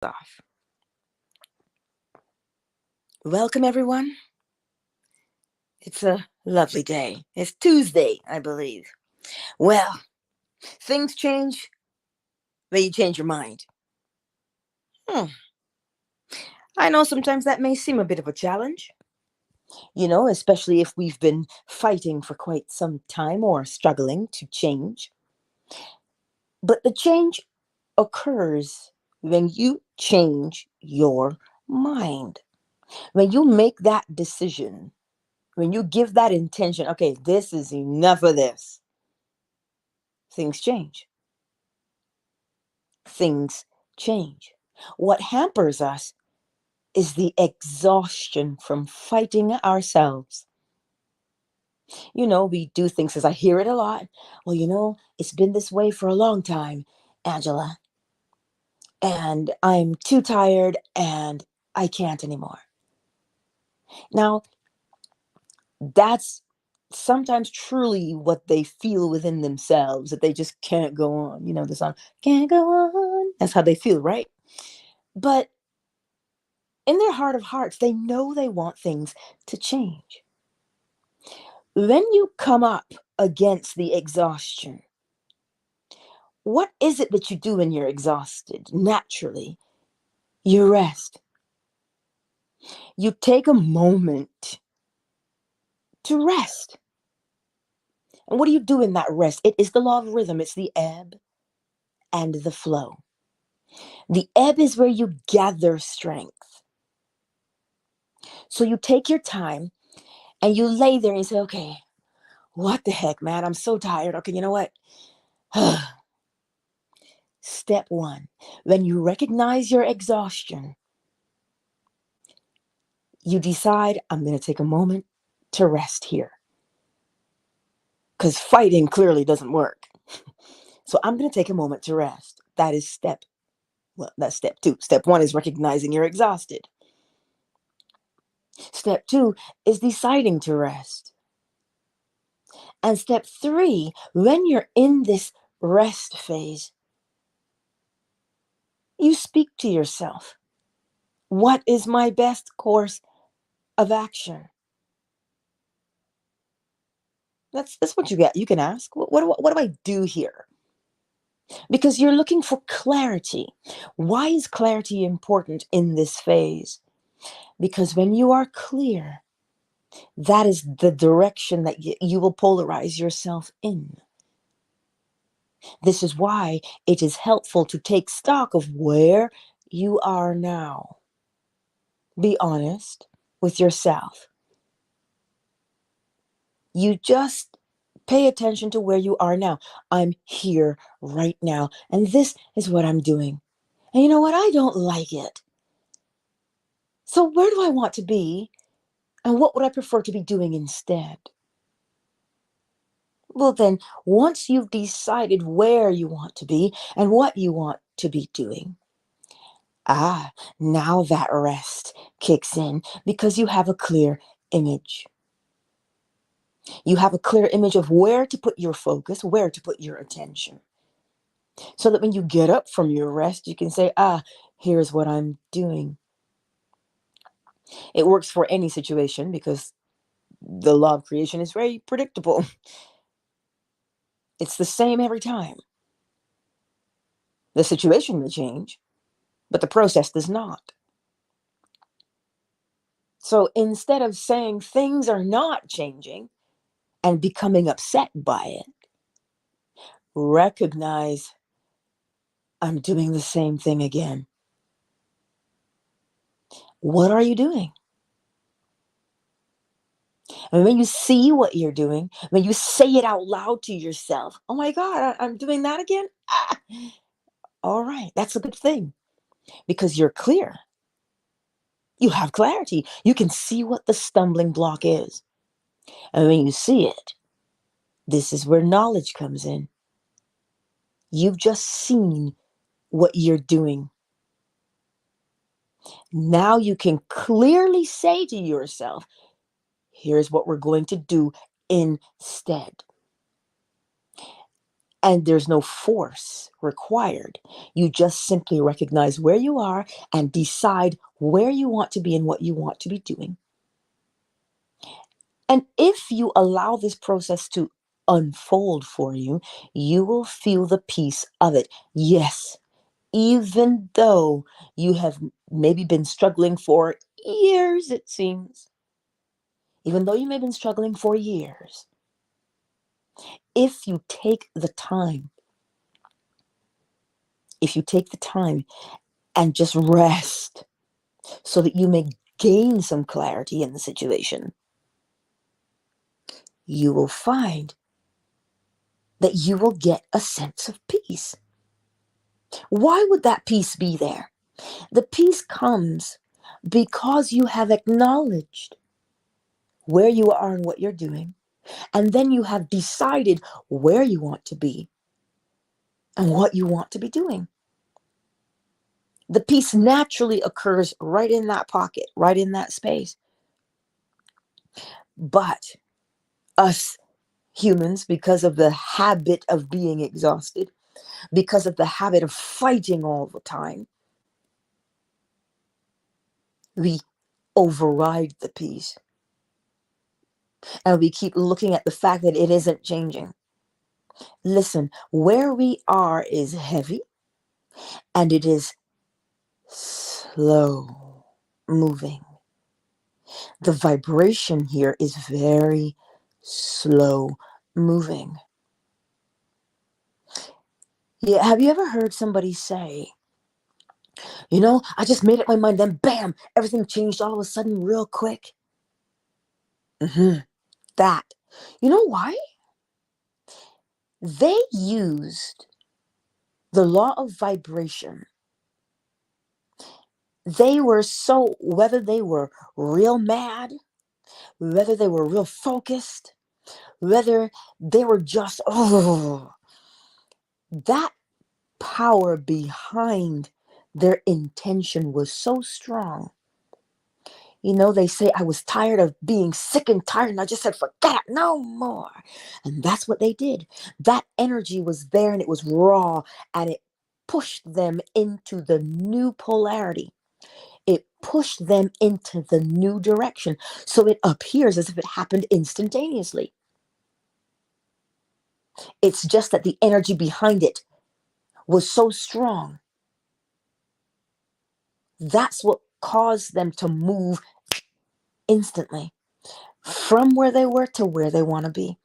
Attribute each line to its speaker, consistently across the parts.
Speaker 1: Off. Welcome, everyone. It's a lovely day. It's Tuesday, I believe. Well, things change when you change your mind. Hmm. I know sometimes that may seem a bit of a challenge, especially if we've been fighting for quite some time or struggling to change. But the change occurs when you change your mind. When you make that decision, when you give that intention, okay, this is enough of this, things change. Things change. What hampers us is the exhaustion from fighting ourselves. We do things as I hear it a lot. Well, it's been this way for a long time, Angela, and I'm too tired and I can't anymore. Now, that's sometimes truly what they feel within themselves, that they just can't go on. The song, can't go on. That's how they feel, right? But in their heart of hearts, they know they want things to change. When you come up against the exhaustion, what is it that you do when you're exhausted? Naturally, you rest. You take a moment to rest. And what do you do in that rest? It is the law of rhythm, it's the ebb and the flow. The ebb is where you gather strength. So you take your time and you lay there and you say, okay, what the heck, man? I'm so tired. Okay, you know what? Step one, when you recognize your exhaustion, you decide, I'm going to take a moment to rest here. Because fighting clearly doesn't work. So I'm going to take a moment to rest. That's step two. Step one is recognizing you're exhausted. Step two is deciding to rest. And step three, when you're in this rest phase, you speak to yourself. What is my best course of action? That's what you get. You can ask, what do I do here? Because you're looking for clarity. Why is clarity important in this phase? Because when you are clear, that is the direction that you will polarize yourself in. This is why it is helpful to take stock of where you are now. Be honest with yourself. You just pay attention to where you are now. I'm here right now, and this is what I'm doing. And you know what? I don't like it. So where do I want to be? And what would I prefer to be doing instead? Well, then, once you've decided where you want to be and what you want to be doing, now that rest kicks in because you have a clear image. You have a clear image of where to put your focus, where to put your attention. So that when you get up from your rest, you can say, here's what I'm doing. It works for any situation because the law of creation is very predictable. It's the same every time. The situation may change, but the process does not. So instead of saying things are not changing and becoming upset by it, recognize I'm doing the same thing again. What are you doing? And when you see what you're doing, when you say it out loud to yourself, oh my God, I'm doing that again? All right, that's a good thing because you're clear. You have clarity. You can see what the stumbling block is. And when you see it, this is where knowledge comes in. You've just seen what you're doing. Now you can clearly say to yourself, here's what we're going to do instead. And there's no force required. You just simply recognize where you are and decide where you want to be and what you want to be doing. And if you allow this process to unfold for you, you will feel the peace of it. Yes, even though you have maybe been struggling for years, it seems, even though you may have been struggling for years, if you take the time, if you take the time and just rest so that you may gain some clarity in the situation, you will find that you will get a sense of peace. Why would that peace be there? The peace comes because you have acknowledged where you are and what you're doing, and then you have decided where you want to be and what you want to be doing. The peace naturally occurs right in that pocket, right in that space. But us humans, because of the habit of being exhausted, because of the habit of fighting all the time, we override the peace. And we keep looking at the fact that it isn't changing. Listen, where we are is heavy and it is slow moving. The vibration here is very slow moving. Yeah, have you ever heard somebody say, I just made up my mind, then bam, everything changed all of a sudden real quick? That. You know why? They used the law of vibration. They were so, whether they were real mad, whether they were real focused, whether they were just, that power behind their intention was so strong. They say, I was tired of being sick and tired, and I just said, forget it, no more. And that's what they did. That energy was there and it was raw, and it pushed them into the new polarity. It pushed them into the new direction. So it appears as if it happened instantaneously. It's just that the energy behind it was so strong. That's what caused them to move instantly from where they were to where they want to be.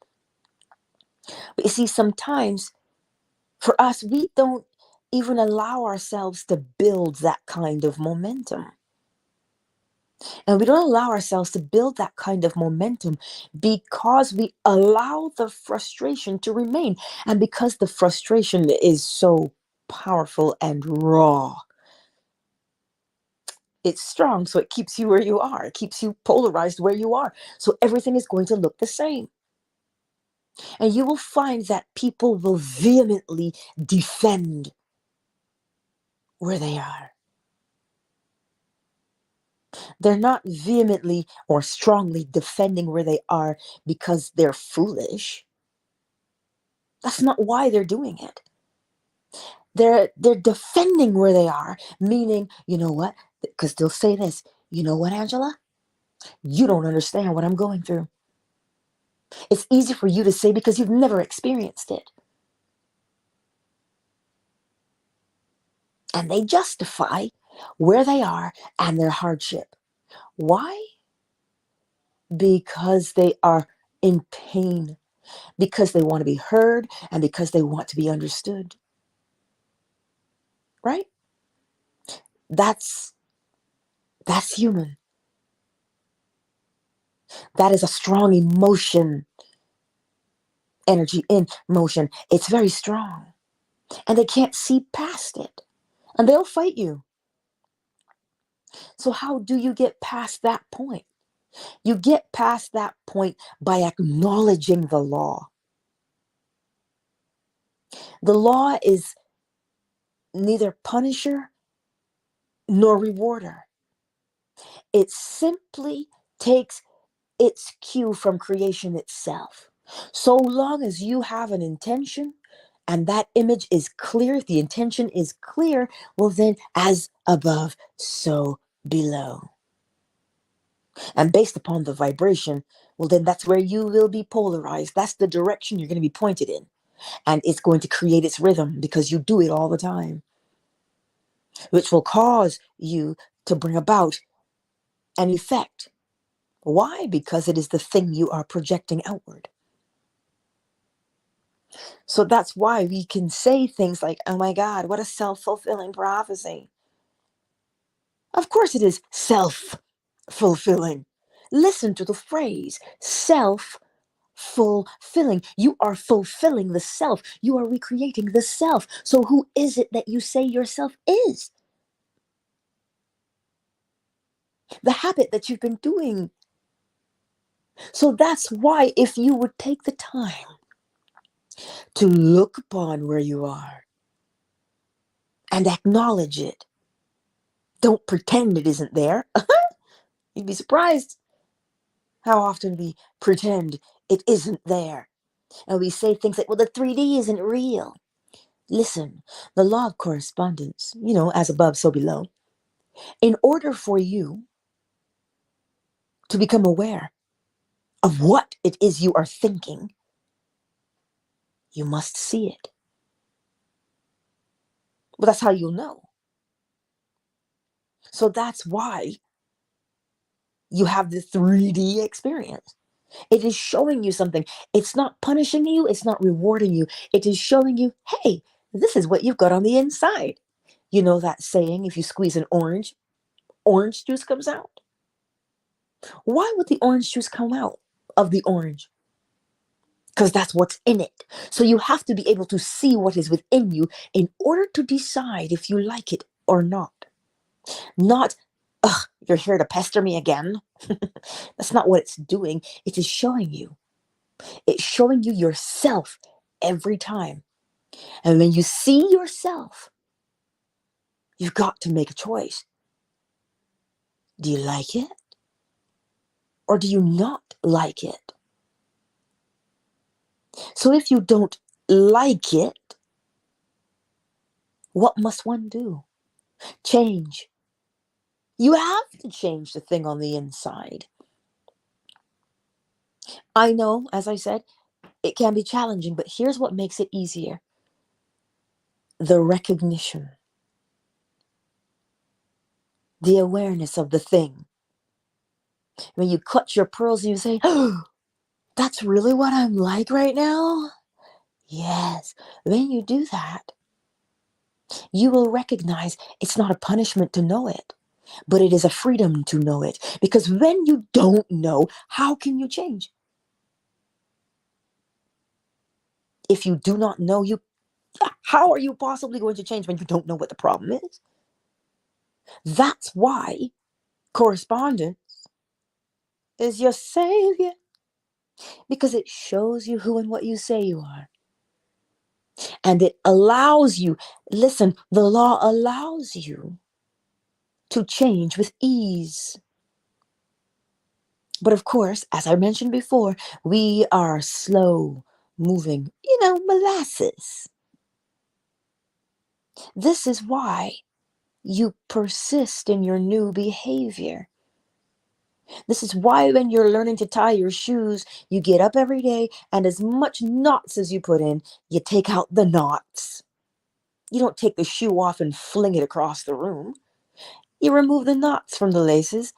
Speaker 1: But you see, sometimes for us, we don't even allow ourselves to build that kind of momentum. And we don't allow ourselves to build that kind of momentum because we allow the frustration to remain. And because the frustration is so powerful and raw, it's strong, so it keeps you where you are. It keeps you polarized where you are. So everything is going to look the same. And you will find that people will vehemently defend where they are. They're not vehemently or strongly defending where they are because they're foolish. That's not why they're doing it. They're defending where they are, meaning, you know what? Because they'll say this, you know what, Angela? You don't understand what I'm going through. It's easy for you to say because you've never experienced it. And they justify where they are and their hardship. Why? Because they are in pain, because they want to be heard, and because they want to be understood. Right? That's human. That is a strong emotion, energy in motion. It's very strong. And they can't see past it. And they'll fight you. So how do you get past that point? You get past that point by acknowledging the law. The law is neither punisher nor rewarder. It simply takes its cue from creation itself. So long as you have an intention and that image is clear, the intention is clear, well, then as above, so below. And based upon the vibration, well, then that's where you will be polarized. That's the direction you're going to be pointed in. And it's going to create its rhythm because you do it all the time, which will cause you to bring about an effect. Why? Because it is the thing you are projecting outward. So that's why we can say things like, oh my God, what a self-fulfilling prophecy. Of course it is self-fulfilling. Listen to the phrase, self-fulfilling. You are fulfilling the self. You are recreating the self. So who is it that you say yourself is? The habit that you've been doing. So that's why if you would take the time to look upon where you are and acknowledge it, don't pretend it isn't there. You'd be surprised how often we pretend it isn't there. And we say things like, well, the 3D isn't real. Listen, the law of correspondence, as above, so below. In order for you to become aware of what it is you are thinking, you must see it. Well, that's how you'll know. So that's why you have the 3D experience. It is showing you something. It's not punishing you. It's not rewarding you. It is showing you, hey, this is what you've got on the inside. You know that saying, if you squeeze an orange juice comes out? Why would the orange juice come out of the orange? Because that's what's in it. So you have to be able to see what is within you in order to decide if you like it or not. Not, ugh, you're here to pester me again. That's not what it's doing. It is showing you. It's showing you yourself every time. And when you see yourself, you've got to make a choice. Do you like it? Or do you not like it? So if you don't like it, what must one do? Change. You have to change the thing on the inside. I know, as I said, it can be challenging, but here's what makes it easier. The recognition. The awareness of the thing. When you clutch your pearls and you say, oh, that's really what I'm like right now? Yes. When you do that, you will recognize it's not a punishment to know it, but it is a freedom to know it. Because when you don't know, how can you change? If you do not know, how are you possibly going to change when you don't know what the problem is? That's why correspondence is your savior, because it shows you who and what you say you are. And it allows you, listen, the law allows you to change with ease. But of course, as I mentioned before, we are slow moving, molasses. This is why you persist in your new behavior. This is why when you're learning to tie your shoes, you get up every day and as much knots as you put in, you take out the knots. You don't take the shoe off and fling it across the room. You remove the knots from the laces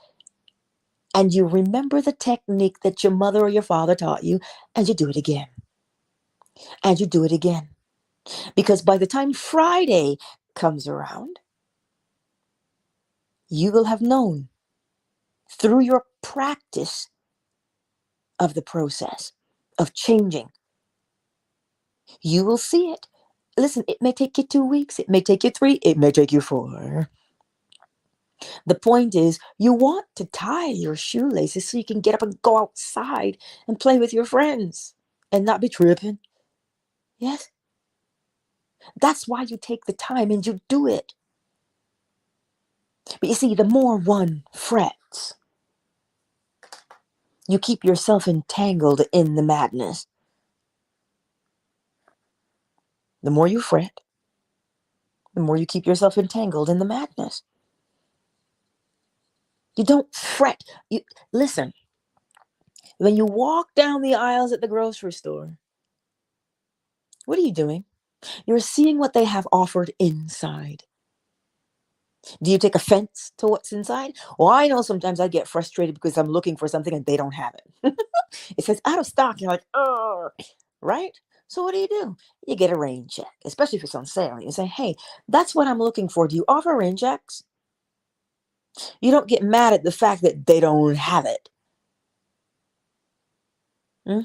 Speaker 1: and you remember the technique that your mother or your father taught you, and you do it again. And you do it again. Because by the time Friday comes around, you will have known through your practice of the process of changing. You will see it. Listen, it may take you 2 weeks, it may take you 3, it may take you 4. The point is, you want to tie your shoelaces so you can get up and go outside and play with your friends and not be tripping. Yes? That's why you take the time and you do it. But you see, the more one frets, you keep yourself entangled in the madness. The more you fret, the more you keep yourself entangled in the madness. You don't fret. You listen. When you walk down the aisles at the grocery store, what are you doing? You're seeing what they have offered inside. Do you take offense to what's inside? Well, I know sometimes I get frustrated because I'm looking for something and they don't have it. It says out of stock. You're like, oh, right? So what do? You get a rain check, especially if it's on sale. You say, hey, that's what I'm looking for. Do you offer rain checks? You don't get mad at the fact that they don't have it. Hmm?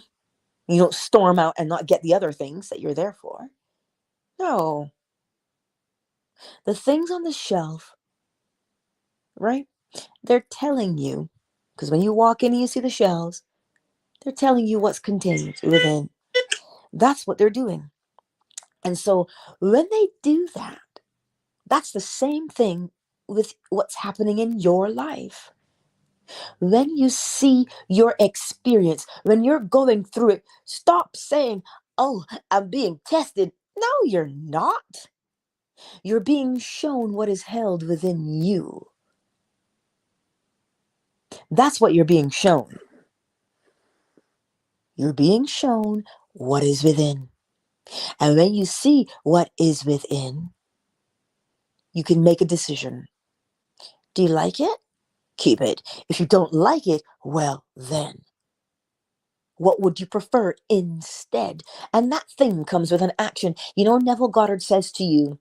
Speaker 1: You don't storm out and not get the other things that you're there for. No. The things on the shelf, right? They're telling you, because when you walk in and you see the shelves, they're telling you what's contained within. That's what they're doing. And so when they do that, that's the same thing with what's happening in your life. When you see your experience, when you're going through it, stop saying, oh, I'm being tested. No, you're not. You're being shown what is held within you. That's what you're being shown. You're being shown what is within. And when you see what is within, you can make a decision. Do you like it? Keep it. If you don't like it, well, then what would you prefer instead? And that thing comes with an action. You know, Neville Goddard says to you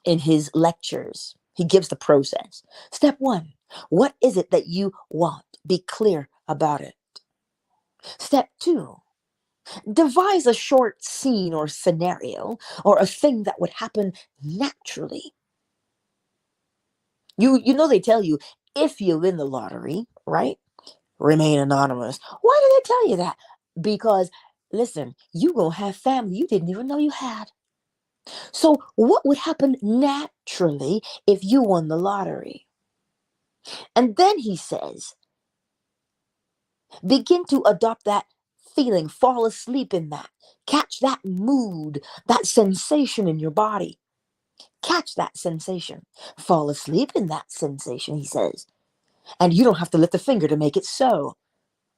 Speaker 1: in his lectures, he gives the process. Step 1, what is it that you want? Be clear about it. Step 2, devise a short scene or scenario or a thing that would happen naturally. You know they tell you if you win the lottery, right? Remain anonymous. Why do they tell you that? Because listen, you gonna have family you didn't even know you had. So what would happen naturally if you won the lottery? And then he says, begin to adopt that feeling, fall asleep in that, catch that mood, that sensation in your body. Catch that sensation. Fall asleep in that sensation, he says. And you don't have to lift a finger to make it so.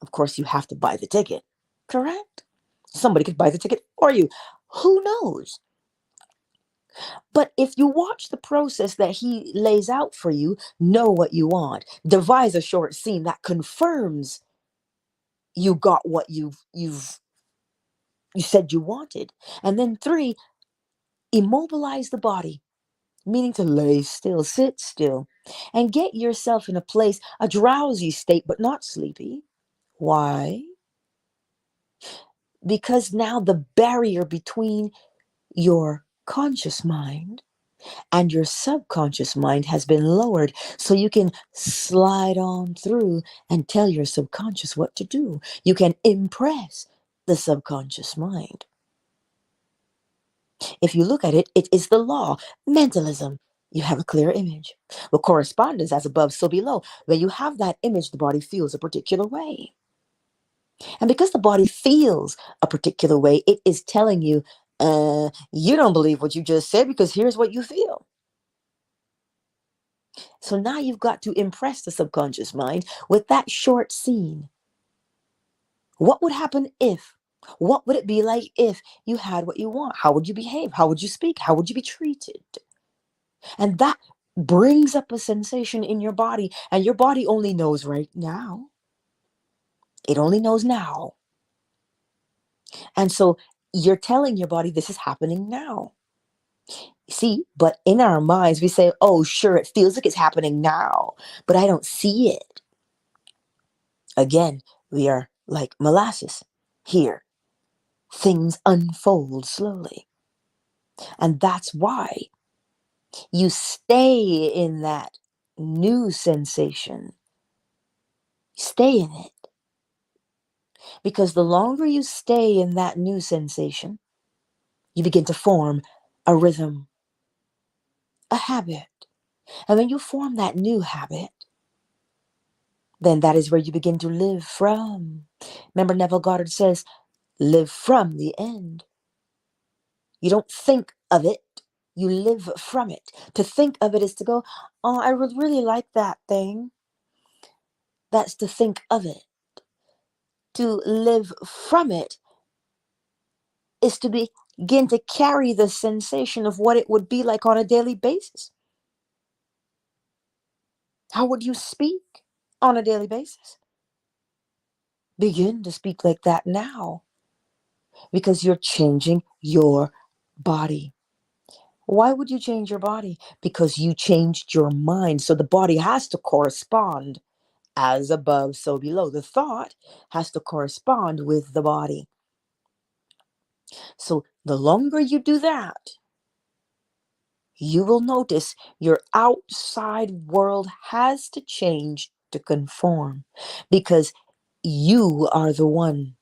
Speaker 1: Of course, you have to buy the ticket. Correct? Somebody could buy the ticket for you. Who knows? But if you watch the process that he lays out for you, know what you want. Devise a short scene that confirms you got what you said you wanted. And then 3, immobilize the body, meaning to lay still, sit still, and get yourself in a place, a drowsy state, but not sleepy. Why? Because now the barrier between your conscious mind and your subconscious mind has been lowered, so you can slide on through and tell your subconscious what to do. You can impress the subconscious mind. If you look at it, it is the law. Mentalism. You have a clear image. Well, correspondence, as above, so below. When you have that image, the body feels a particular way. And because the body feels a particular way, it is telling you, you don't believe what you just said because here's what you feel. So now you've got to impress the subconscious mind with that short scene. What would happen if? What would it be like if you had what you want? How would you behave? How would you speak? How would you be treated? And that brings up a sensation in your body, and your body only knows right now. It only knows now. And so you're telling your body this is happening now. See, but in our minds, we say, oh, sure, it feels like it's happening now, but I don't see it. Again, we are like molasses here. Things unfold slowly. And that's why you stay in that new sensation. Stay in it. Because the longer you stay in that new sensation, you begin to form a rhythm, a habit. And when you form that new habit, then that is where you begin to live from. Remember, Neville Goddard says, live from the end. You don't think of it, you live from it. To think of it is to go, oh, I would really like that thing. That's to think of it. To live from it is to begin to carry the sensation of what it would be like on a daily basis. How would you speak on a daily basis? Begin to speak like that now, because you're changing your body. Why would you change your body? Because you changed your mind. So the body has to correspond. As above, so below. The thought has to correspond with the body. So the longer you do that, you will notice your outside world has to change to conform, because you are the one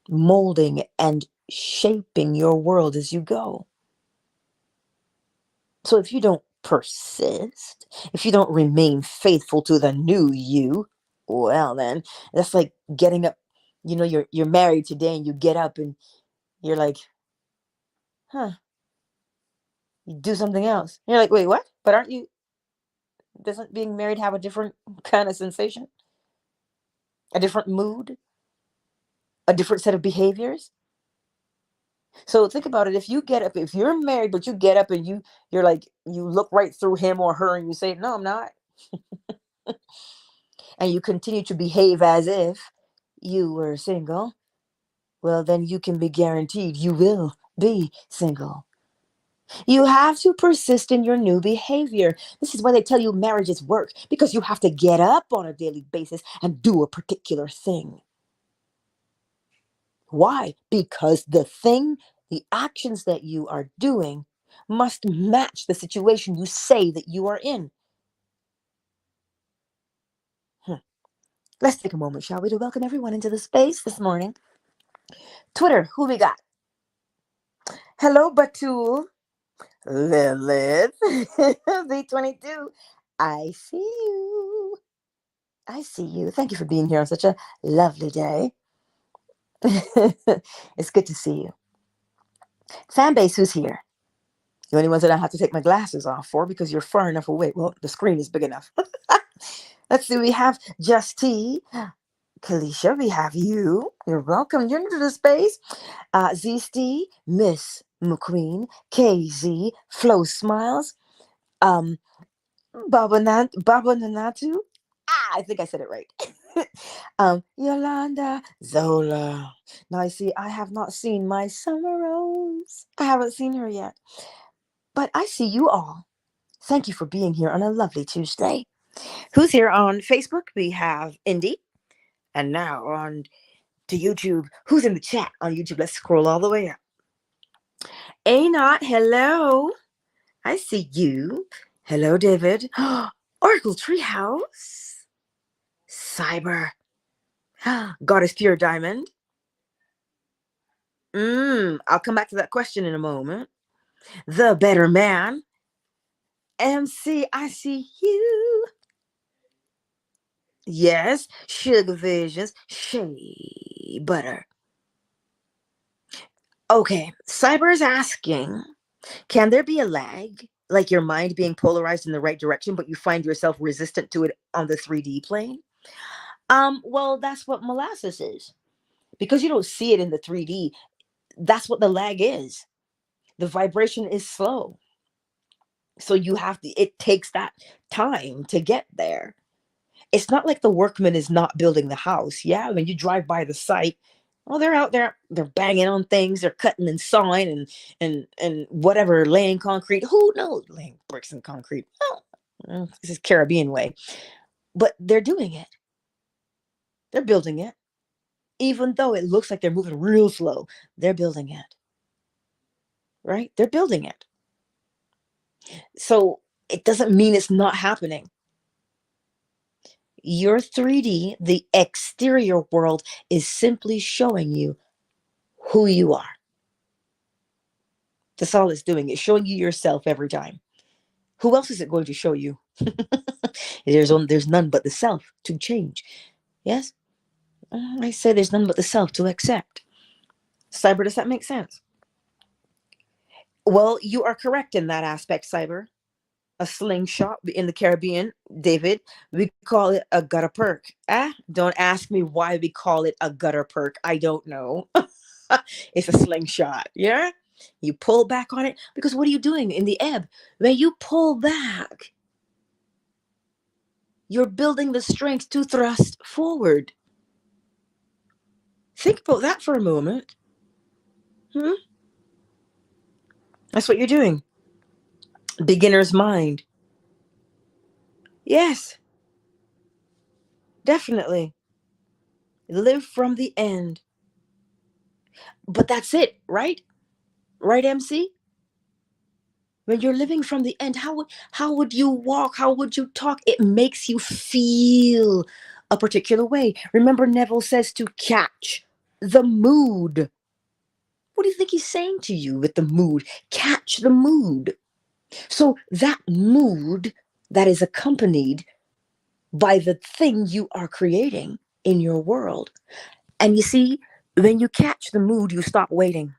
Speaker 1: molding and shaping your world as you go. So if you don't persist, if you don't remain faithful to the new you, well then that's like getting up. You're married today and you get up and you're like, huh, you do something else. You're like, wait, what? But aren't you, doesn't being married have a different kind of sensation? A different mood? A different set of behaviors? So think about it. If you get up, if you're married, but you get up and you're like, you look right through him or her and you say, no, I'm not. And you continue to behave as if you were single, well, then you can be guaranteed you will be single. You have to persist in your new behavior. This is why they tell you marriage is work, because you have to get up on a daily basis and do a particular thing. Why? Because the actions that you are doing must match the situation you say that you are in. Let's take a moment, shall we, to welcome everyone into the space this morning. Twitter, who we got? Hello, Batul. Lilith. V22. I see you. I see you. Thank you for being here on such a lovely day. It's good to see you. Fan base, who's here? The only ones that I have to take my glasses off for, because you're far enough away. Well, the screen is big enough. Let's see. We have Justy, Kalisha. We have you. You're welcome. You're new to the space. Zesty, Miss McQueen, KZ, Flo Smiles, Baba Nanatu. I think I said it right. Yolanda, Zola. Now I see I have not seen my Summer Rose. I haven't seen her yet. But I see you all. Thank you for being here on a lovely Tuesday. Who's here on Facebook? We have Indy. And now on to YouTube. Who's in the chat on YouTube? Let's scroll all the way up. A-Not, hello. I see you. Hello, David. Oracle Treehouse. Cyber. Goddess Pure Diamond. I'll come back to that question in a moment. The Better Man. MC, I see you. Yes, Sugar Visions. Shea Butter. Okay, Cyber is asking, can there be a lag? Like your mind being polarized in the right direction, but you find yourself resistant to it on the 3D plane? Well, that's what molasses is. Because you don't see it in the 3D, that's what the lag is. The vibration is slow. So it takes that time to get there. It's not like the workman is not building the house. Yeah, when you drive by the site, well, they're out there, they're banging on things, they're cutting and sawing and whatever, laying concrete. Who knows? Laying bricks and concrete. Well, this is Caribbean way. But they're doing it. They're building it. Even though it looks like they're moving real slow, they're building it. Right? They're building it. So it doesn't mean it's not happening. Your 3D, the exterior world, is simply showing you who you are. That's all it's doing. It's showing you yourself every time. Who else is it going to show you? There's none but the self to change. Yes? I say there's none but the self to accept. Cyber, does that make sense? Well, you are correct in that aspect, Cyber. A slingshot in the Caribbean, David, we call it a gutter perk. Don't ask me why we call it a gutter perk. I don't know. It's a slingshot. Yeah. You pull back on it because what are you doing in the ebb? When you pull back, you're building the strength to thrust forward. Think about that for a moment. Hmm? That's what you're doing. Beginner's mind. Yes, definitely. Live from the end. But that's it, right? Right, MC? When you're living from the end, how would you walk? How would you talk? It makes you feel a particular way. Remember, Neville says to catch the mood. What do you think he's saying to you with the mood? Catch the mood. So that mood that is accompanied by the thing you are creating in your world. And you see, when you catch the mood, you stop waiting.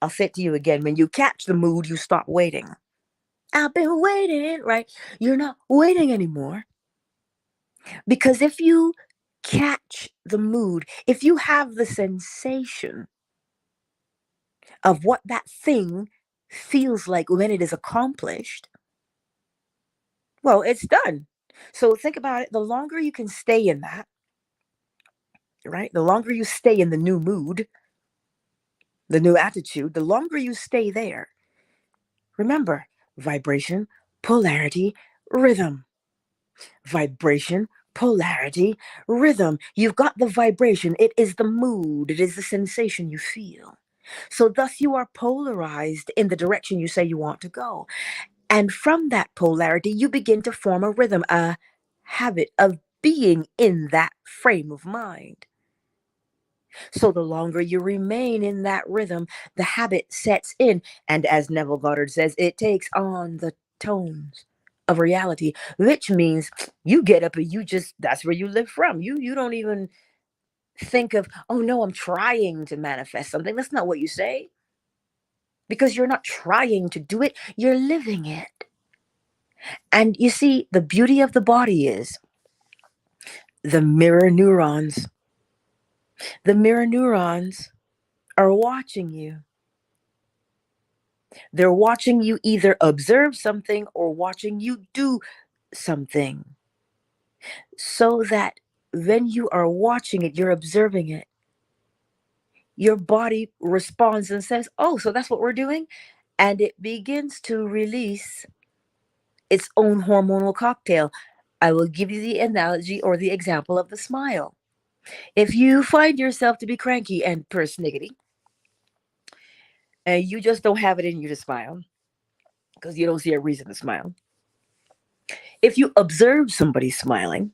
Speaker 1: I'll say it to you again. When you catch the mood, you stop waiting. I've been waiting, right? You're not waiting anymore. Because if you catch the mood, if you have the sensation of what that thing feels like when it is accomplished, well, it's done. So think about it. The longer you can stay in that, right? The longer you stay in the new mood, the new attitude, the longer you stay there. Remember, vibration, polarity, rhythm. Vibration, polarity, rhythm. You've got the vibration. It is the mood. It is the sensation you feel. So, thus, you are polarized in the direction you say you want to go. And from that polarity, you begin to form a rhythm, a habit of being in that frame of mind. So the longer you remain in that rhythm, the habit sets in. And as Neville Goddard says, it takes on the tones of reality, which means you get up and you just, that's where you live from. You don't even think of, oh no, I'm trying to manifest something. That's not what you say. Because you're not trying to do it, you're living it. And you see, the beauty of the body is the mirror neurons. The mirror neurons are watching you. They're watching you either observe something or watching you do something. So that when you are watching it, you're observing it, your body responds and says, oh, so that's what we're doing. And it begins to release its own hormonal cocktail. I will give you the analogy or the example of the smile. If you find yourself to be cranky and persnickety, and you just don't have it in you to smile because you don't see a reason to smile. If you observe somebody smiling,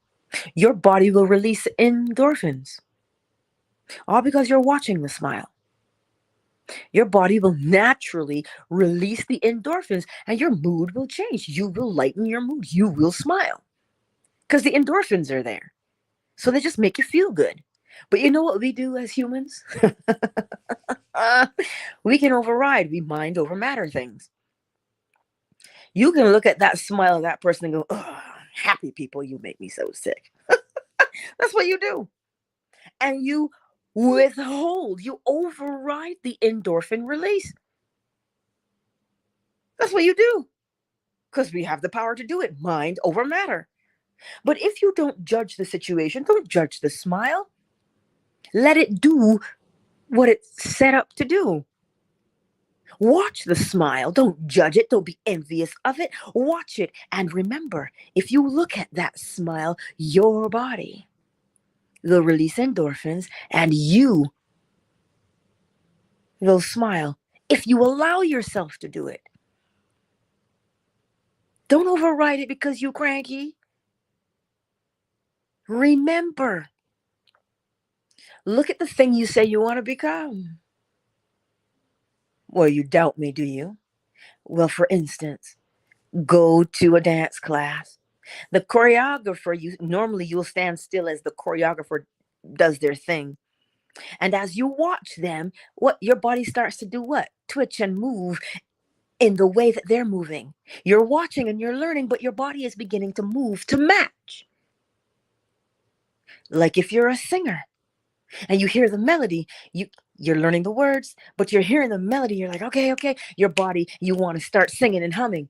Speaker 1: your body will release endorphins, all because you're watching the smile. Your body will naturally release the endorphins and your mood will change. You will lighten your mood. You will smile because the endorphins are there. So they just make you feel good. But you know what we do as humans? We can override. We mind over matter things. You can look at that smile of that person and go, oh, happy people, you make me so sick. That's what you do. And you withhold, you override the endorphin release. That's what you do. Because we have the power to do it, mind over matter. But if you don't judge the situation, don't judge the smile. Let it do what it's set up to do. Watch the smile. Don't judge it. Don't be envious of it. Watch it. And remember, if you look at that smile, your body will release endorphins and you will smile if you allow yourself to do it. Don't override it because you cranky. Remember, look at the thing you say you want to become. Well, you doubt me, do you? Well, for instance, go to a dance class. The choreographer, you normally you'll stand still as the choreographer does their thing. And as you watch them, what your body starts to do what? Twitch and move in the way that they're moving. You're watching and you're learning, but your body is beginning to move to match. Like if you're a singer and you hear the melody, you're learning the words, but you're hearing the melody, you're like, okay, okay, your body, you want to start singing and humming.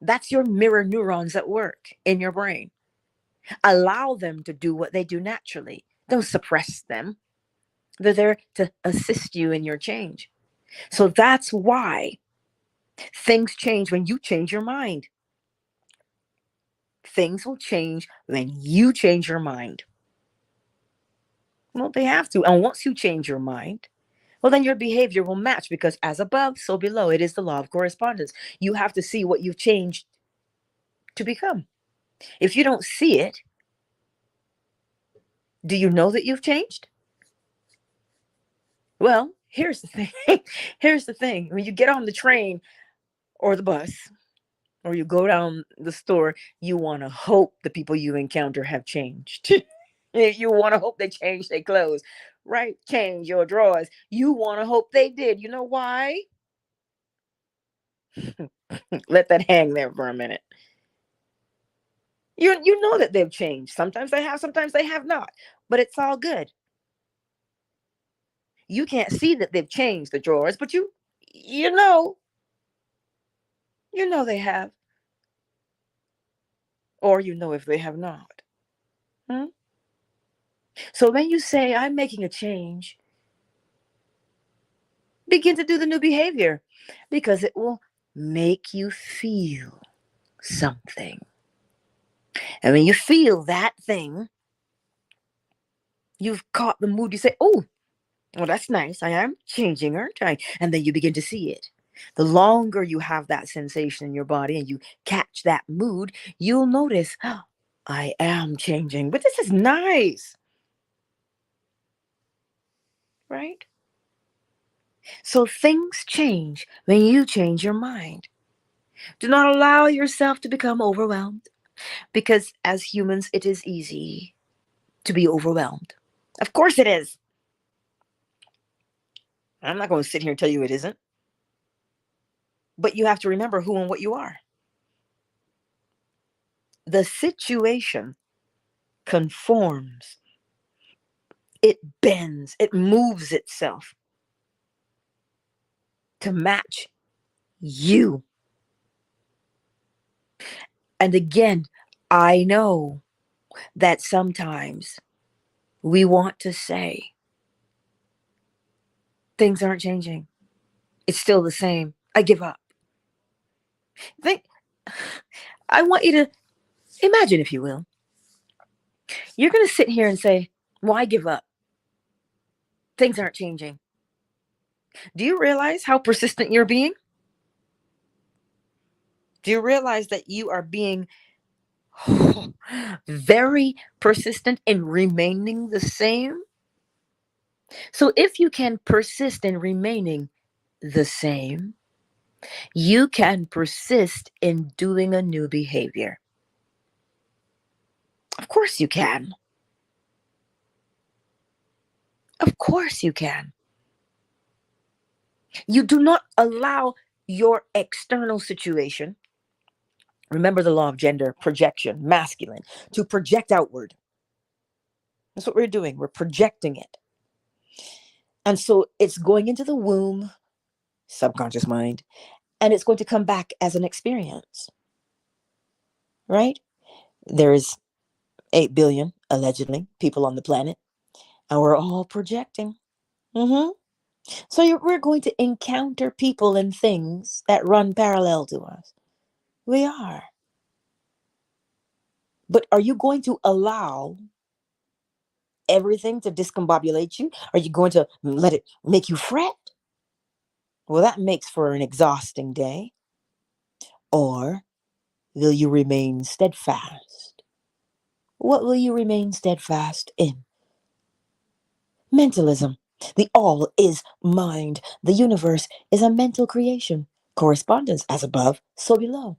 Speaker 1: That's your mirror neurons at work in your brain. Allow them to do what they do naturally. Don't suppress them. They're there to assist you in your change. So that's why things change when you change your mind. Things will change when you change your mind. Well, they have to. And once you change your mind, well, then your behavior will match, because as above, so below. It is the law of correspondence. You have to see what you've changed to become. If you don't see it, do you know that you've changed? Well, here's the thing. Here's the thing. When you get on the train or the bus, or you go down the store, you want to hope the people you encounter have changed. You want to hope they change their clothes, right? Change your drawers. You want to hope they did. You know why? Let that hang there for a minute. You know that they've changed. Sometimes they have, sometimes they have not. But it's all good. You can't see that they've changed the drawers, but you know they have. Or you know if they have not. Hmm? So when you say, I'm making a change, begin to do the new behavior, because it will make you feel something. And when you feel that thing, you've caught the mood. You say, oh, well, that's nice. I am changing, aren't I? And then you begin to see it. The longer you have that sensation in your body and you catch that mood, you'll notice, oh, I am changing. But this is nice. Right? So things change when you change your mind. Do not allow yourself to become overwhelmed, because as humans, it is easy to be overwhelmed. Of course it is. I'm not going to sit here and tell you it isn't. But you have to remember who and what you are. The situation conforms. It bends. It moves itself to match you. And again, I know that sometimes we want to say, things aren't changing. It's still the same. I give up. I want you to imagine, if you will, you're going to sit here and say, well, I give up. Things aren't changing. Do you realize how persistent you're being? Do you realize that you are being very persistent in remaining the same? So if you can persist in remaining the same, you can persist in doing a new behavior. Of course you can. Of course you can. You do not allow your external situation, remember the law of gender projection, masculine, to project outward. That's what we're doing. We're projecting it. And so it's going into the womb, subconscious mind, and it's going to come back as an experience. Right? There's 8 billion, allegedly, people on the planet, and we're all projecting. So we're going to encounter people and things that run parallel to us. We are. But are you going to allow everything to discombobulate you? Are you going to let it make you fret? Well, that makes for an exhausting day. Or will you remain steadfast? What will you remain steadfast in? Mentalism. The all is mind. The universe is a mental creation. Correspondence, as above, so below.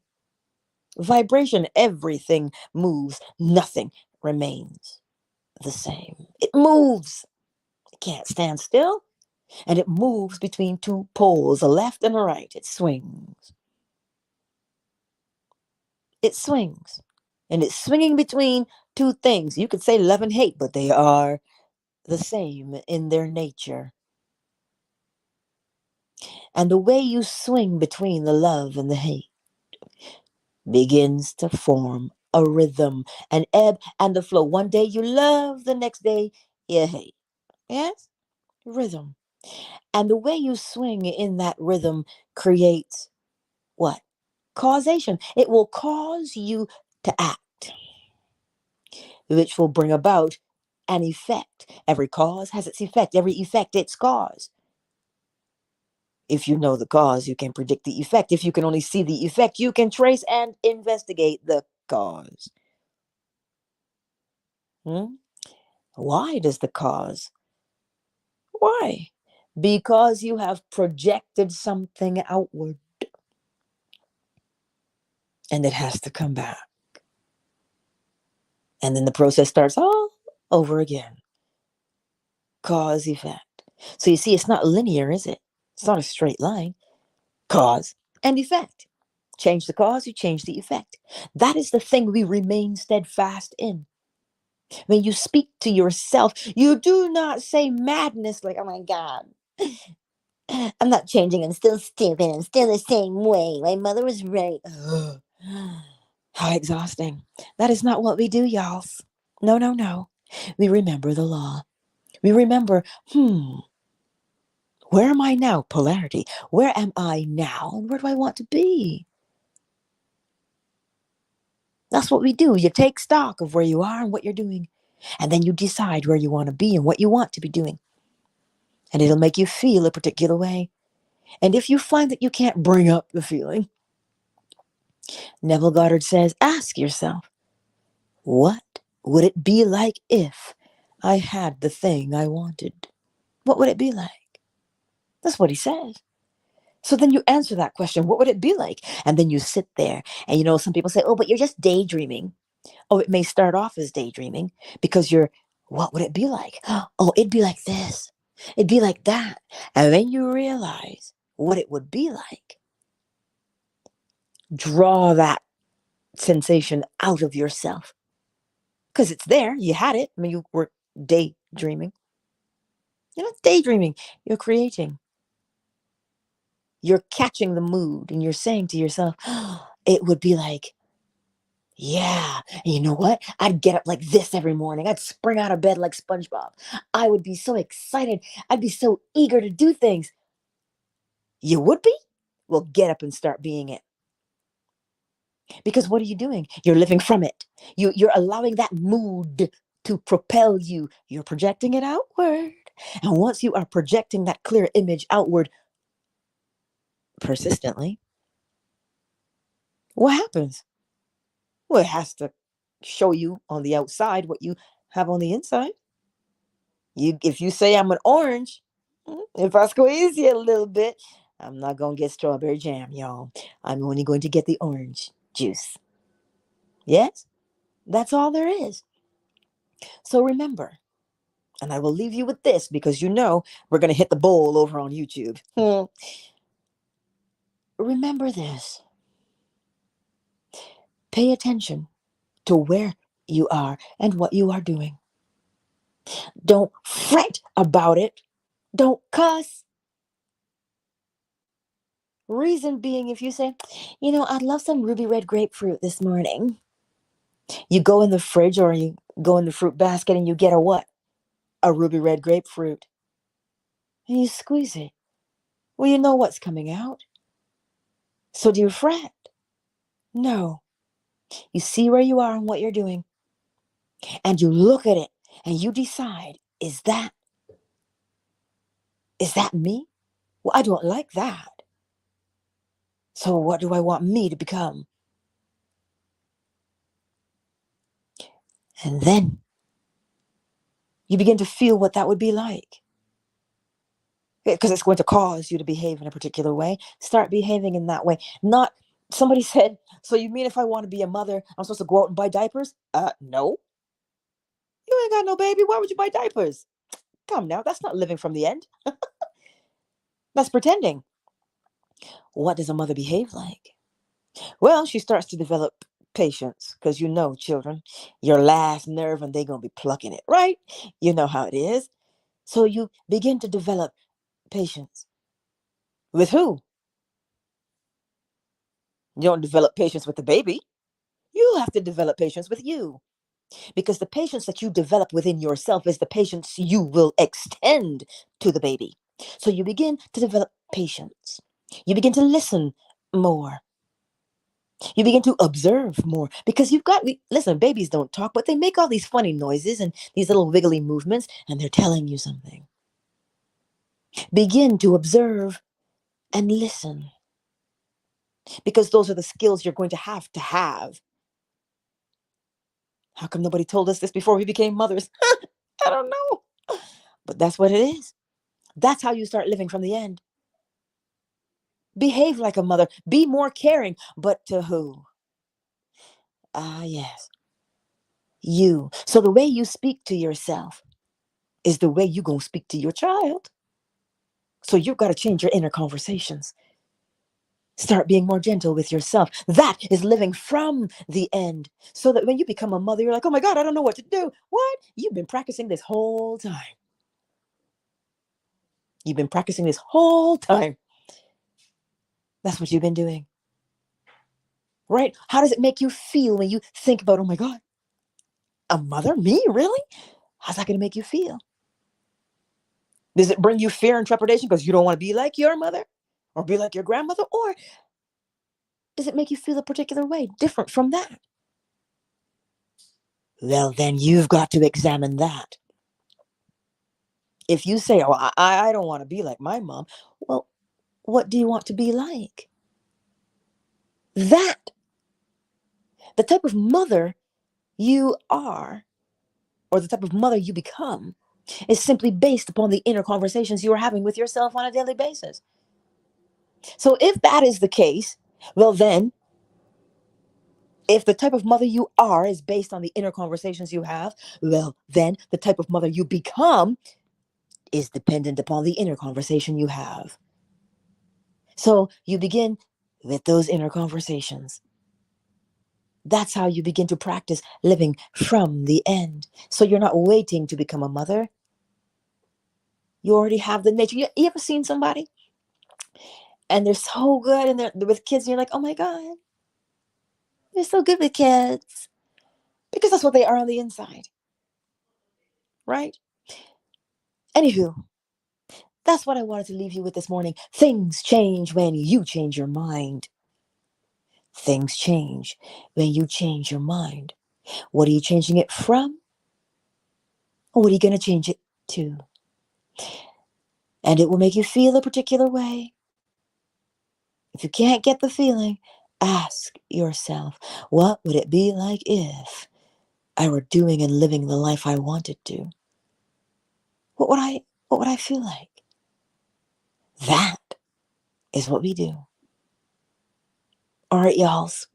Speaker 1: Vibration, everything moves. Nothing remains the same. It moves. can't stand still, and it moves between two poles, a left and a right. It swings. It swings. And it's swinging between two things. You could say love and hate, but they are the same in their nature. And the way you swing between the love and the hate begins to form a rhythm, an ebb and a flow. One day you love, the next day you hate. Yes? Rhythm. And the way you swing in that rhythm creates what? Causation. It will cause you to act, which will bring about an effect. Every cause has its effect, every effect its cause. If you know the cause, you can predict the effect. If you can only see the effect, you can trace and investigate the cause. Why does the cause? Why? Because you have projected something outward, and it has to come back. And then the process starts all over again. Cause, effect. So you see, it's not linear, is it? It's not a straight line. Cause and effect. Change the cause, you change the effect. That is the thing we remain steadfast in. When you speak to yourself, you do not say madness like, oh my God, I'm not changing. I'm still stupid. I'm still the same way. My mother was right. How exhausting. That is not what we do, y'all. No, no, no. We remember the law. We remember, where am I now? Polarity. Where am I now? And where do I want to be? That's what we do. You take stock of where you are and what you're doing. And then you decide where you want to be and what you want to be doing. And it'll make you feel a particular way. And if you find that you can't bring up the feeling, Neville Goddard says, ask yourself, what would it be like if I had the thing I wanted? What would it be like? That's what he says. So then you answer that question, what would it be like? And then you sit there and, some people say, oh, but you're just daydreaming. Oh, it may start off as daydreaming because what would it be like? Oh, it'd be like this. It'd be like that. And then you realize what it would be like. Draw that sensation out of yourself because it's there. You had it. I mean, you were daydreaming. You're not daydreaming. You're creating. You're catching the mood and you're saying to yourself, it would be like, yeah, and you know what? I'd get up like this every morning. I'd spring out of bed like SpongeBob. I would be so excited. I'd be so eager to do things. You would be? Well, get up and start being it. Because what are you doing? You're living from it. You're allowing that mood to propel you. You're projecting it outward. And once you are projecting that clear image outward persistently, what happens? Well, it has to show you on the outside what you have on the inside. If you say I'm an orange, if I squeeze you a little bit, I'm not going to get strawberry jam, y'all. I'm only going to get the orange juice. Yes? That's all there is. So remember, and I will leave you with this because we're going to hit the bowl over on YouTube. Remember this. Pay attention to where you are and what you are doing. Don't fret about it. Don't cuss. Reason being, if you say, I'd love some ruby red grapefruit this morning. You go in the fridge or you go in the fruit basket and you get a what? A ruby red grapefruit. And you squeeze it. Well, you know what's coming out. So do you fret? No. You see where you are and what you're doing. And you look at it and you decide, is that me? Well, I don't like that. So what do I want me to become? And then you begin to feel what that would be like. Because it's going to cause you to behave in a particular way. Start behaving in that way. Not, somebody said, so you mean if I want to be a mother, I'm supposed to go out and buy diapers? No. You ain't got no baby. Why would you buy diapers? Come now, that's not living from the end. That's pretending. What does a mother behave like? Well, she starts to develop patience because children, your last nerve and they're going to be plucking it, right? You know how it is. So you begin to develop patience. With who? You don't develop patience with the baby. You have to develop patience with you because the patience that you develop within yourself is the patience you will extend to the baby. So you begin to develop patience. You begin to listen more. You begin to observe more because listen, babies don't talk, but they make all these funny noises and these little wiggly movements, and they're telling you something. Begin to observe and listen because those are the skills you're going to have to have. How come nobody told us this before we became mothers? I don't know. But that's what it is. That's how you start living from the end. Behave like a mother. Be more caring. But to who? Ah, yes. You. So the way you speak to yourself is the way you going to speak to your child. So you've got to change your inner conversations. Start being more gentle with yourself. That is living from the end. So that when you become a mother, you're like, oh my God, I don't know what to do. What? You've been practicing this whole time. You've been practicing this whole time. That's what you've been doing. Right? How does it make you feel when you think about, oh my God, a mother? Me? Really? How's that going to make you feel? Does it bring you fear and trepidation because you don't want to be like your mother or be like your grandmother? Or does it make you feel a particular way different from that? Well, then you've got to examine that. If you say, oh, I don't want to be like my mom, well, what do you want to be like? That, the type of mother you are, or the type of mother you become, is simply based upon the inner conversations you are having with yourself on a daily basis. So if that is the case, well, then, if the type of mother you are is based on the inner conversations you have, well, then the type of mother you become is dependent upon the inner conversation you have. So you begin with those inner conversations. That's how you begin to practice living from the end. So you're not waiting to become a mother. You already have the nature. You ever seen somebody and they're so good and they're with kids and you're like, oh my God, they're so good with kids. Because that's what they are on the inside. Right? Anywho, that's what I wanted to leave you with this morning. Things change when you change your mind. Things change when you change your mind. What are you changing it from? Or what are you going to change it to? And it will make you feel a particular way. If you can't get the feeling, ask yourself, what would it be like if I were doing and living the life I wanted to? What would I feel like? That is what we do. All right, y'alls.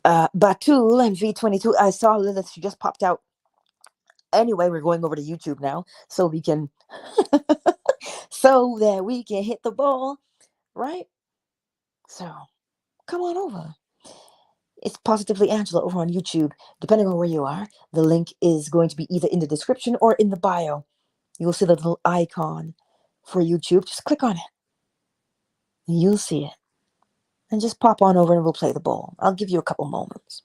Speaker 1: Batul and V22, I saw Lilith, she just popped out. Anyway, we're going over to YouTube now so we can so that we can hit the ball, right? So come on over. It's Positively Angela over on YouTube. Depending on where you are, the link is going to be either in the description or in the bio. You will see the little icon for YouTube. Just click on it and you'll see it. And just pop on over and we'll play the ball. I'll give you a couple moments.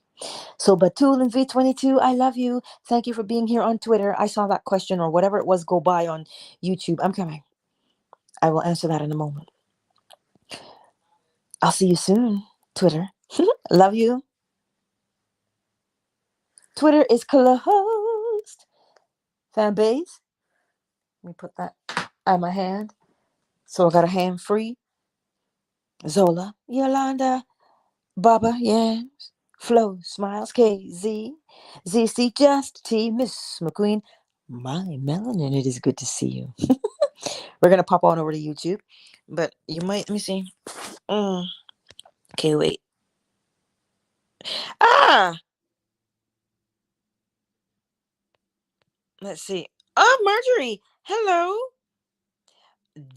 Speaker 1: So Batul and V22, I love you. Thank you for being here on Twitter. I saw that question or whatever it was go by on YouTube. I'm coming. I will answer that in a moment. I'll see you soon, Twitter. Love you. Twitter is closed. Fan base. Let me put that on my hand. So I got a hand free. Zola, Yolanda, Baba, Yams, Flo, Smiles, KZ, ZC, Just T, Miss McQueen, my melanin. It is good to see you. We're going to pop on over to YouTube. But you might, let me see. Okay, wait. Ah! Let's see. Marjorie. Hello.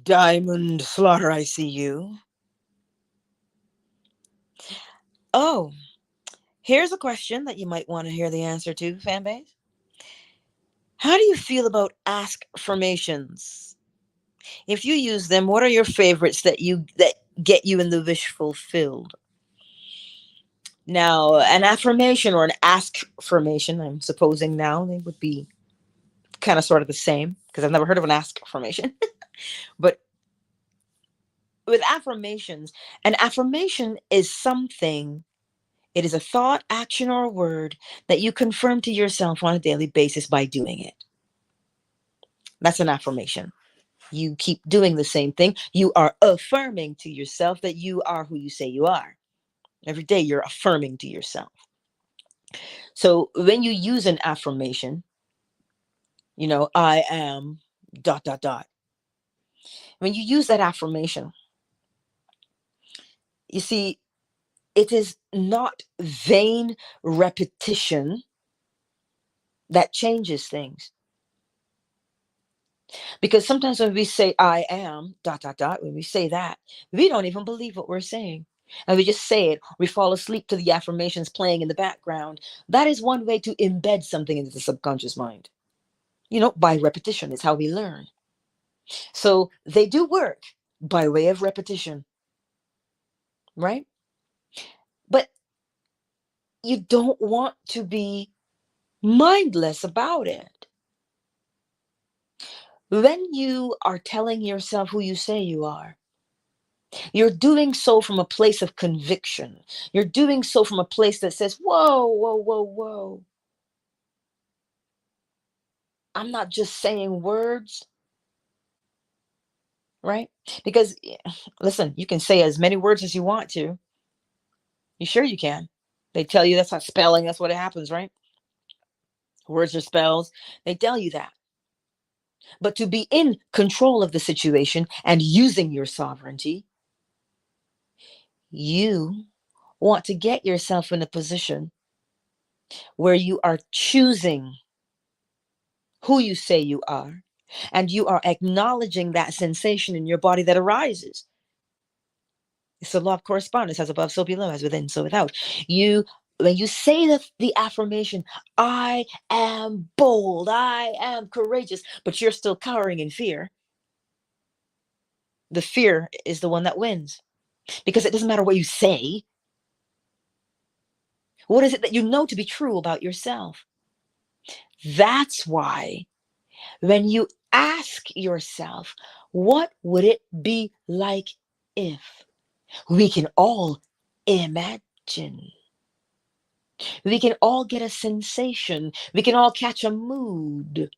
Speaker 1: Diamond Slaughter, I see you. Oh, here's a question that you might want to hear the answer to, fanbase. How do you feel about ask formations? If you use them, what are your favorites that get you in the wish fulfilled? Now, an affirmation or an ask formation, I'm supposing now they would be kind of sort of the same because I've never heard of an ask formation. But with affirmations, an affirmation is something, it is a thought, action, or a word that you confirm to yourself on a daily basis by doing it. That's an affirmation. You keep doing the same thing. You are affirming to yourself that you are who you say you are. Every day you're affirming to yourself. So when you use an affirmation, I am dot dot dot. When you use that affirmation, you see, it is not vain repetition that changes things. Because sometimes when we say I am dot dot dot, when we say that, we don't even believe what we're saying. And we just say it, we fall asleep to the affirmations playing in the background. That is one way to embed something into the subconscious mind. By repetition is how we learn. So they do work by way of repetition, right? But you don't want to be mindless about it. When you are telling yourself who you say you are, you're doing so from a place of conviction. You're doing so from a place that says, whoa, whoa, whoa, whoa. I'm not just saying words, right? Because, listen, you can say as many words as you want to. You sure you can? They tell you that's not spelling, that's what happens, right? Words are spells. They tell you that. But to be in control of the situation and using your sovereignty, you want to get yourself in a position where you are choosing who you say you are, and you are acknowledging that sensation in your body that arises. It's the law of correspondence, as above, so below, as within, so without. When you say the affirmation, I am bold, I am courageous, but you're still cowering in fear, the fear is the one that wins. Because it doesn't matter what you say. What is it that you know to be true about yourself? That's why when you ask yourself, what would it be like if? We can all imagine. We can all get a sensation. We can all catch a mood.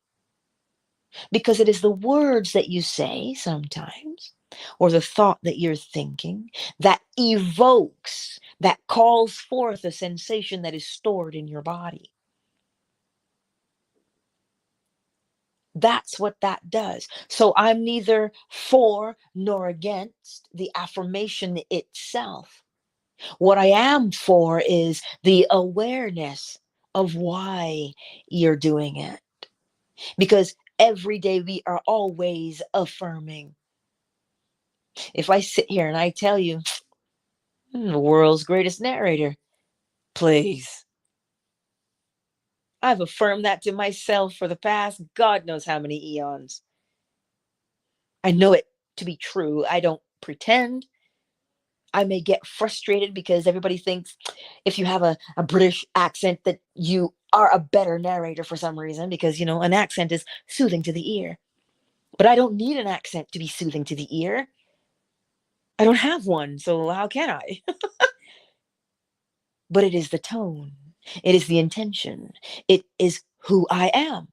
Speaker 1: Because it is the words that you say sometimes, or the thought that you're thinking, that evokes, that calls forth a sensation that is stored in your body. That's what that does. So I'm neither for nor against the affirmation itself. What I am for is the awareness of why you're doing it. Because every day we are always affirming. If I sit here and I tell you, the world's greatest narrator, please. I've affirmed that to myself for the past God knows how many eons. I know it to be true. I don't pretend. I may get frustrated because everybody thinks if you have a British accent that you are a better narrator for some reason because, an accent is soothing to the ear. But I don't need an accent to be soothing to the ear. I don't have one, so how can I? But it is the tone. It is the intention. It is who I am.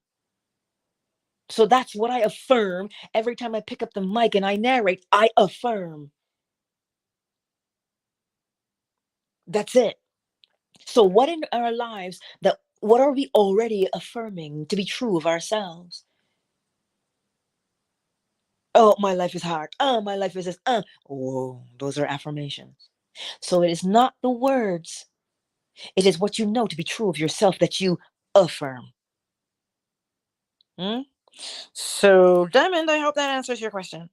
Speaker 1: So that's what I affirm every time I pick up the mic and I narrate. I affirm. That's it. So what in our lives that what are we already affirming to be true of ourselves? Oh, my life is hard. Oh, my life is this. Oh, those are affirmations. So it is not the words. It is what you know to be true of yourself that you affirm. Hmm?
Speaker 2: So, Diamond, I hope that answers your question.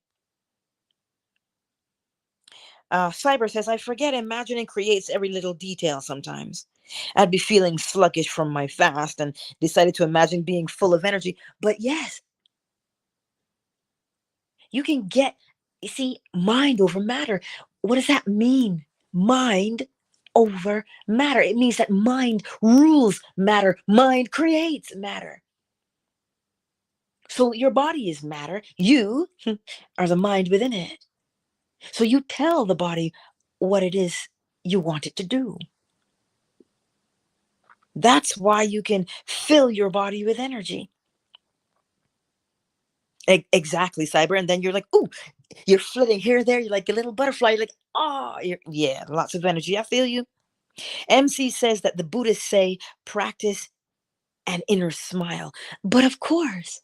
Speaker 2: Cyber says, I forget imagining creates every little detail sometimes. I'd be feeling sluggish from my fast and decided to imagine being full of energy. But yes, you can get, you see, mind over matter. What does that mean? Mind over matter. It means that mind rules matter, mind creates matter. So your body is matter. You are the mind within it. So you tell the body what it is you want it to do. That's why you can fill your body with energy. Exactly, Cyber. And then you're like, ooh, you're flitting here, there. You're like a little butterfly. You're like, oh, yeah, lots of energy. I feel you. MC says that the Buddhists say practice an inner smile. But of course,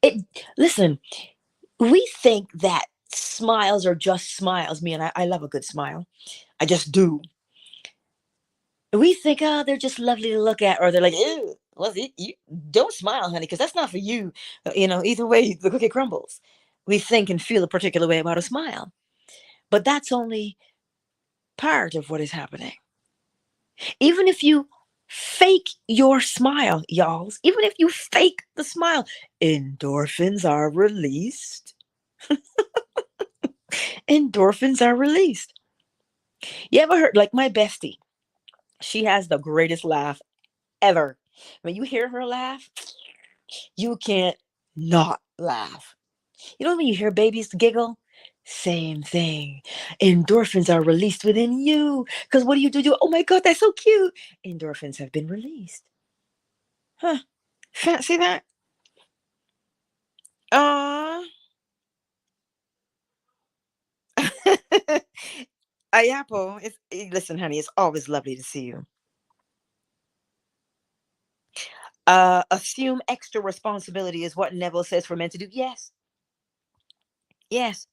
Speaker 2: it, listen, we think that smiles are just smiles. Me and I love a good smile. I just do. We think, oh, they're just lovely to look at, or they're like, ew, well, you don't smile, honey, because that's not for you. Either way, the cookie crumbles. We think and feel a particular way about a smile, but that's only part of what is happening. Even if you fake your smile, y'all, even if you fake the smile, endorphins are released. Endorphins are released. You ever heard, like my bestie? She has the greatest laugh ever. When you hear her laugh, you can't not laugh. You know when you hear babies giggle? Same thing. Endorphins are released within you. Because what do you do? Oh my God, that's so cute. Endorphins have been released. Huh. Fancy that? Uh Ayapo, listen, honey, it's always lovely to see you. Assume extra responsibility is what Neville says for men to do. Yes. Yes.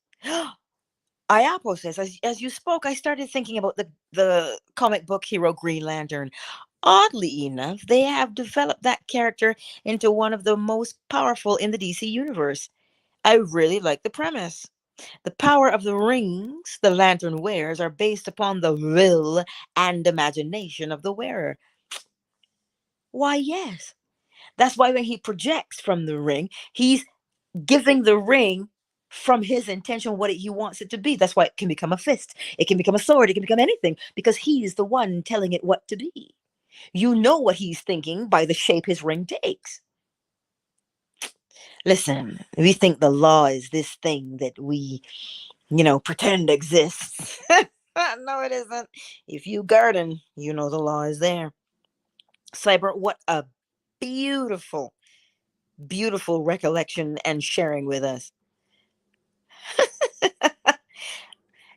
Speaker 2: Ayapo says, as you spoke, I started thinking about the comic book hero Green Lantern. Oddly enough, they have developed that character into one of the most powerful in the DC universe. I really like the premise. The power of the rings the lantern wears are based upon the will and imagination of the wearer. Why, yes. That's why when he projects from the ring, he's giving the ring from his intention what he wants it to be. That's why it can become a fist, it can become a sword, it can become anything because he's the one telling it what to be. You know what he's thinking by the shape his ring takes. Listen, we think the law is this thing that we, pretend exists. No, it isn't. If you garden, you know the law is there. Cyber, what a beautiful, beautiful recollection and sharing with us.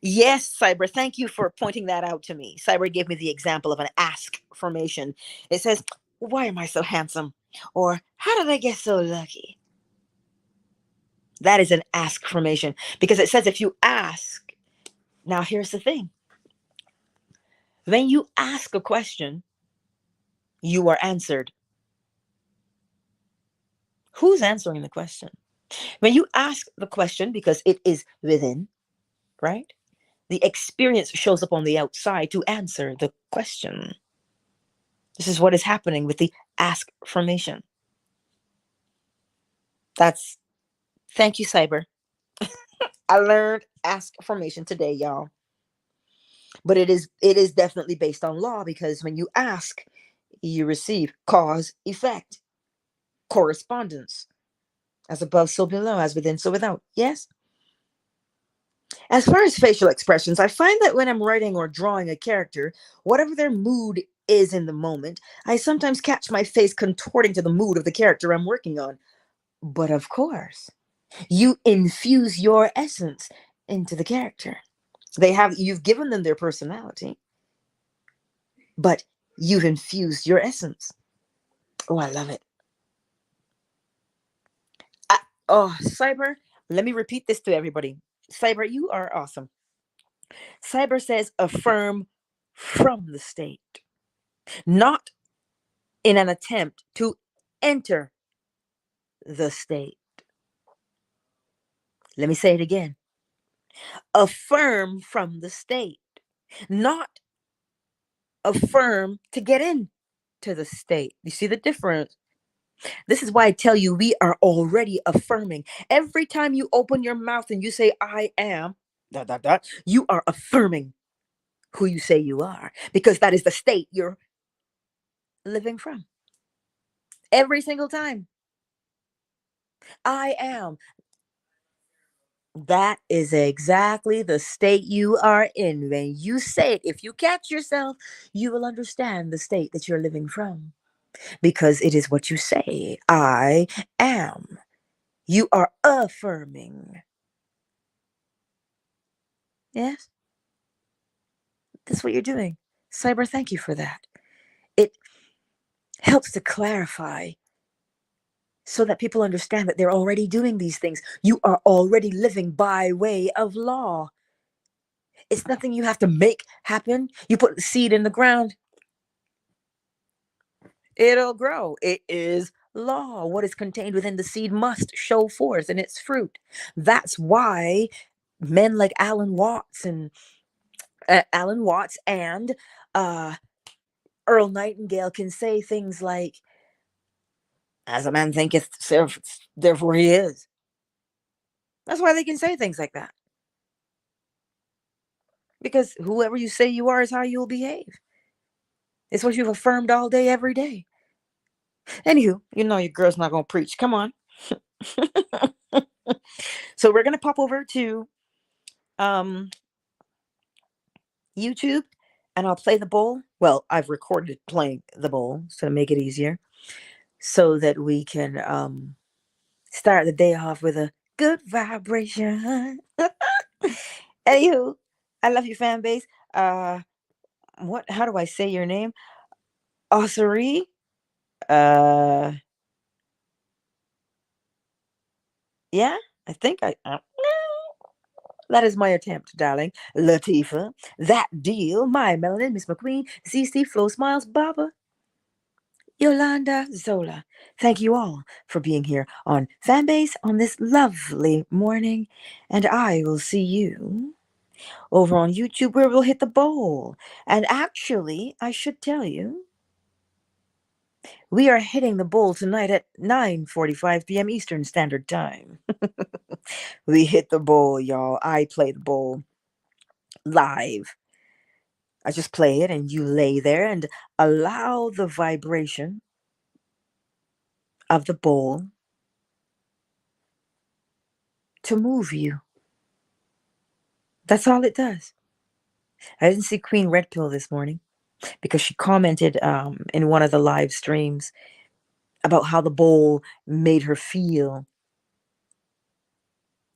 Speaker 2: Yes, Cyber, thank you for pointing that out to me. Cyber gave me the example of an ask formation. It says, why am I so handsome? Or how did I get so lucky? That is an ask formation because it says if you ask, now here's the thing. When you ask a question, you are answered. Who's answering the question? When you ask the question because it is within, right? The experience shows up on the outside to answer the question. This is what is happening with the ask formation. That's Thank you, Cyber. I learned ask formation today, y'all. But it is definitely based on law because when you ask, you receive cause effect correspondence. As above, so below, as within, so without. Yes? As far as facial expressions, I find that when I'm writing or drawing a character, whatever their mood is in the moment, I sometimes catch my face contorting to the mood of the character I'm working on. But of course, you infuse your essence into the character. You've given them their personality, but you've infused your essence. Oh, I love it. Cyber, let me repeat this to everybody. Cyber, you are awesome. Cyber says affirm from the state, not in an attempt to enter the state. Let me say it again. Affirm from the state, not affirm to get in to the state. You see the difference? This is why I tell you we are already affirming. Every time you open your mouth and you say I am dot dot dot, you are affirming who you say you are, because that is the state you're living from. Every single time. I am. That is exactly the state you are in. When you say it, if you catch yourself, you will understand the state that you're living from, because it is what you say. I am. You are affirming. Yes, that's what you're doing. Cyber, thank you for that. It helps to clarify so that people understand that they're already doing these things. You are already living by way of law. It's nothing you have to make happen. You put the seed in the ground, it'll grow. It is law. What is contained within the seed must show forth in its fruit. That's why men like Alan Watts and uh, Earl Nightingale can say things like, "As a man thinketh, therefore he is." That's why they can say things like that, because whoever you say you are is how you'll behave. It's what you've affirmed all day, every day. Anywho, you know your girl's not gonna preach. Come on. So we're gonna pop over to um YouTube, and I'll play the bowl. Well, I've recorded playing the bowl so to make it easier, so that we can start the day off with a good vibration. Anywho, I love you, fan base. Uh, how do I say your name? Ossery. Uh, yeah, I think that is my attempt, darling. Latifa, that deal, my Melanin, Miss McQueen, CC, Flo Smiles, Baba, Yolanda, Zola. Thank you all for being here on Fanbase on this lovely morning, and I will see you over on YouTube, where we'll hit the bowl. And actually, I should tell you, we are hitting the bowl tonight at 9:45 p.m. Eastern Standard Time. We hit the bowl, y'all. I play the bowl live. I just play it, and you lay there and allow the vibration of the bowl to move you. That's all it does. I didn't see Queen Red Pill this morning because she commented in one of the live streams about how the bowl made her feel.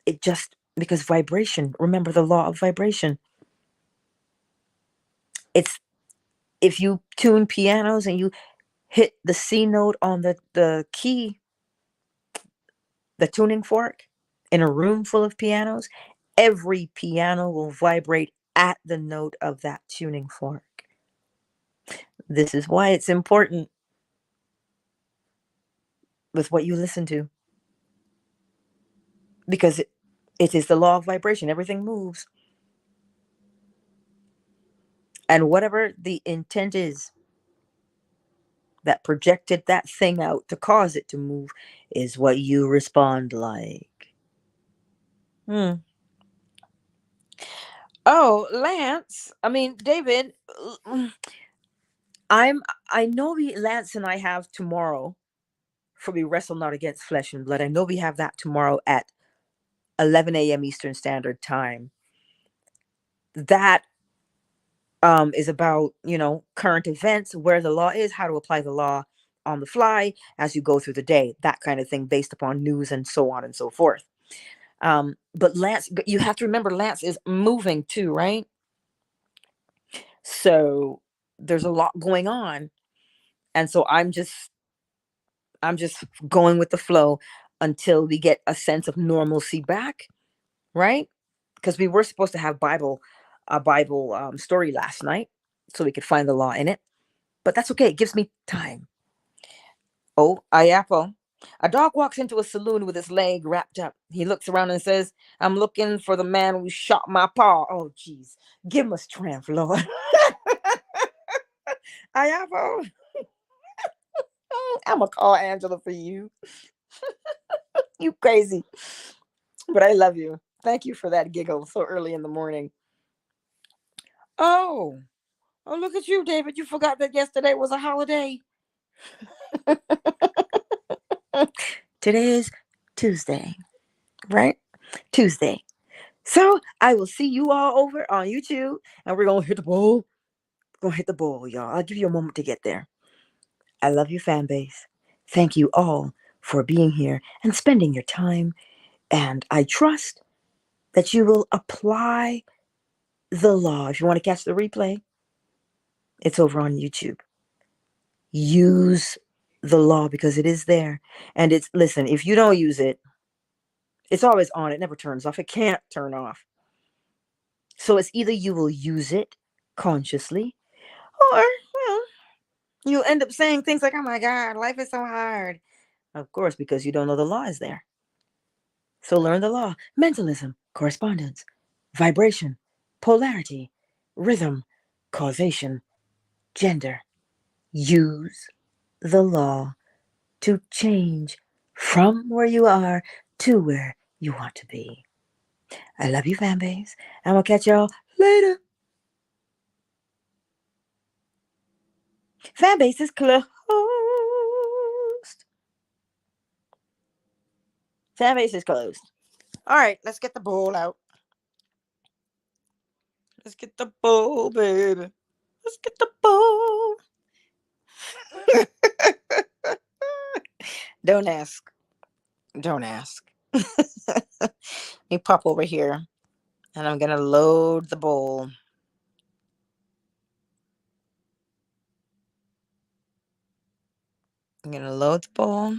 Speaker 2: It just, because vibration, remember the law of vibration. It's, if you tune pianos and you hit the C note on the key, the tuning fork, in a room full of pianos, every piano will vibrate at the note of that tuning fork. This is why it's important with what you listen to, because it is the law of vibration. Everything moves. And whatever the intent is that projected that thing out to cause it to move is what you respond like. Hmm. Oh, Lance. I mean, David. I know Lance and I have tomorrow, for we wrestle not against flesh and blood. I know we have that tomorrow at 11 a.m. Eastern Standard Time. That is about, current events, where the law is, how to apply the law on the fly as you go through the day, that kind of thing, based upon news and so on and so forth. But Lance, you have to remember, Lance is moving too, right? So there's a lot going on, and so I'm just going with the flow until we get a sense of normalcy back, right? Because we were supposed to have a Bible story last night, so we could find the law in it. But that's okay. It gives me time. Oh, Ayapo. A dog walks into a saloon with his leg wrapped up. He looks around and says, I'm looking for the man who shot my paw. Oh, jeez. Give him a strength, Lord. I have a... I'm going to call Angela for you. You crazy. But I love you. Thank you for that giggle so early in the morning. Oh, look at you, David. You forgot that yesterday was a holiday. Today is Tuesday, right? Tuesday. So I will see you all over on YouTube, and we're gonna hit the ball. We're gonna hit the ball, y'all. I'll give you a moment to get there. I love you, fan base. Thank you all for being here and spending your time. And I trust that you will apply the law. If you want to catch the replay, it's over on YouTube. Use the law because it is there. And it's, listen, if you don't use it, it's always on. It never turns off. It can't turn off. So it's either you will use it consciously, or, well, you'll end up saying things like, oh my God, life is so hard. Of course, because you don't know the law is there. So learn the law. Mentalism, correspondence, vibration, polarity, rhythm, causation, gender. Use the law to change from where you are to where you want to be. I love you, fan base, and we'll catch y'all later. Fan base is closed. Fan base is closed. All right, let's get the bowl out. Let's get the bowl, baby. Let's get the bowl. Don't ask. Don't ask. Let me pop over here, and I'm gonna load the bowl. I'm gonna load the bowl.